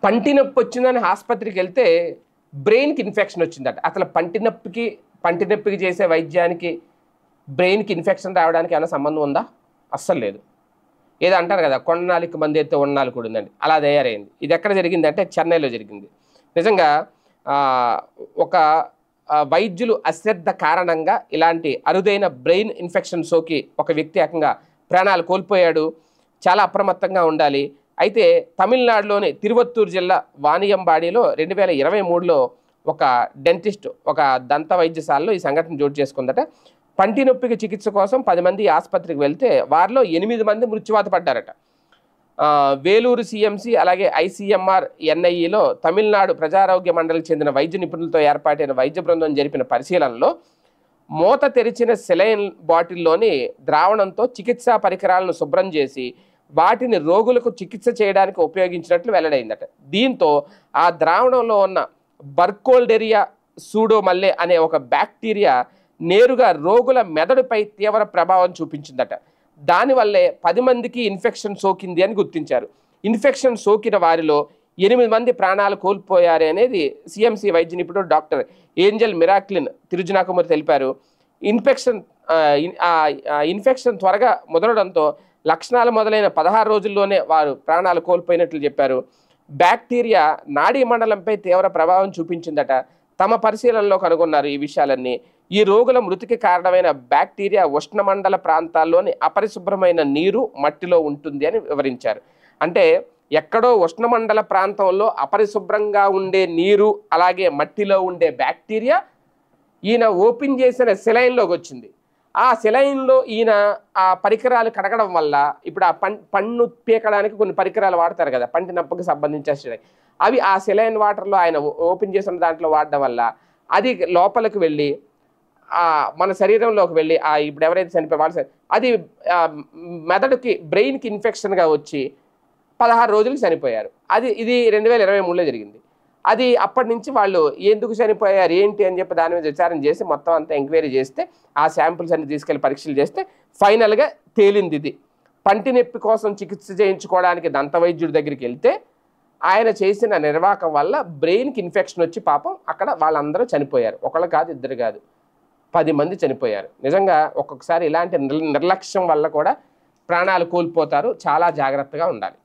పంటి నొప్పి వచ్చిందని ఆసుపత్రికి వెళ్తే బ్రెయిన్కి ఇన్ఫెక్షన్ వచ్చిందట. అసలు పంటి నొప్పికి చేసే వైద్యానికి బ్రెయిన్కి ఇన్ఫెక్షన్ రావడానికి ఏమైనా సంబంధం ఉందా? అస్సలు లేదు. ఏదో అంటారు కదా, కొండనాలికి మంది అయితే ఉన్ననాలు కూడా ఉందండి, అలా తయారైంది. ఇది ఎక్కడ జరిగింది అంటే చెన్నైలో జరిగింది. నిజంగా ఒక వైద్యులు అశ్రద్ధ కారణంగా ఇలాంటి అరుదైన బ్రెయిన్ ఇన్ఫెక్షన్ సోకి ఒక వ్యక్తి ఏకంగా ప్రాణాలు కోల్పోయాడు. చాలా అప్రమత్తంగా ఉండాలి. అయితే తమిళనాడులోని తిరువత్తూరు జిల్లా వానియంబాడిలో 2023లో ఒక డెంటిస్ట్ ఒక దంత వైద్యశాలలో ఈ సంఘటన చోటు చేసుకుందట. పంటి నొప్పికి చికిత్స కోసం 10 మంది ఆసుపత్రికి వెళ్తే వారిలో 8 మంది మృత్యువాత పడ్డారట. వేలూరు సిఎంసి అలాగే ఐసీఎంఆర్ ఎన్ఐఈలో తమిళనాడు ప్రజారోగ్య మండలికి చెందిన వైద్య నిపుణులతో ఏర్పాటైన వైద్య బృందం జరిపిన పరిశీలనలో మూత తెరిచిన సెలైన్ బాటిల్లోని ద్రావణంతో చికిత్సా పరికరాలను శుభ్రం చేసి వాటిని రోగులకు చికిత్స చేయడానికి ఉపయోగించినట్లు వెల్లడైందట. దీంతో ఆ ద్రావణంలో ఉన్న బర్కోల్డెరియా సూడోమల్లే అనే ఒక బ్యాక్టీరియా నేరుగా రోగుల మెదడుపై తీవ్ర ప్రభావం చూపించిందట. దానివల్లే 10 మందికి ఇన్ఫెక్షన్ సోకింది అని గుర్తించారు. ఇన్ఫెక్షన్ సోకిన వారిలో 8 మంది ప్రాణాలు కోల్పోయారు అనేది సిఎంసి వైద్య నిపుణుడు డాక్టర్ ఏంజల్ మిరాక్లిన్ తిరుజనాకుమారి తెలిపారు. ఇన్ఫెక్షన్ త్వరగా ముదరడంతో లక్షణాలు మొదలైన 16 రోజుల్లోనే వారు ప్రాణాలు కోల్పోయినట్లు చెప్పారు. బ్యాక్టీరియా నాడీ మండలంపై తీవ్ర ప్రభావం చూపించిందట. తమ పరిశీలనలో కనుగొన్నారు ఈ విషయాలన్నీ. ఈ రోగుల మృతికి కారణమైన బ్యాక్టీరియా ఉష్ణమండల ప్రాంతాల్లోని అపరిశుభ్రమైన నీరు మట్టిలో ఉంటుంది అని వివరించారు. అంటే ఎక్కడో ఉష్ణమండల ప్రాంతంలో అపరిశుభ్రంగా ఉండే నీరు అలాగే మట్టిలో ఉండే బ్యాక్టీరియా ఈయన ఓపెన్ చేసిన సెలైన్లోకి వచ్చింది. ఆ సెలైన్లో ఈయన ఆ పరికరాలు కడగడం వల్ల ఇప్పుడు ఆ పన్ను పీకడానికి కొన్ని పరికరాలు వాడతారు కదా, పంటి నొప్పికి సంబంధించిన అవి ఆ సెలైన్ వాటర్లో ఆయన ఓపెన్ చేసిన దాంట్లో వాడడం వల్ల అది లోపలికి వెళ్ళి మన శరీరంలోకి వెళ్ళి ఇప్పుడు ఎవరైతే చనిపోయి అది మెదడుకి బ్రెయిన్కి ఇన్ఫెక్షన్గా వచ్చి 16 రోజులకి చనిపోయారు. ఇది 2023లో జరిగింది. అది అప్పటి నుంచి వాళ్ళు ఎందుకు చనిపోయారు ఏంటి అని చెప్పి దాని మీద విచారణ చేసి మొత్తం అంతా ఎంక్వైరీ చేస్తే ఆ శాంపుల్స్ అన్ని తీసుకెళ్లి పరీక్షలు చేస్తే ఫైనల్గా తేలింది. ఇది పంటి నొప్పి కోసం చికిత్స చేయించుకోవడానికి దంత వైద్యుడి దగ్గరికి వెళ్తే ఆయన చేసిన నిర్వాహకం వల్ల బ్రెయిన్కి ఇన్ఫెక్షన్ వచ్చి పాపం అక్కడ వాళ్ళందరూ చనిపోయారు. ఒకళ్ళు కాదు, ఇద్దరు కాదు, 10 మంది చనిపోయారు. నిజంగా ఒక్కొక్కసారి ఇలాంటి నిర్లక్ష్యం వల్ల కూడా ప్రాణాలు కోల్పోతారు. చాలా జాగ్రత్తగా ఉండాలి.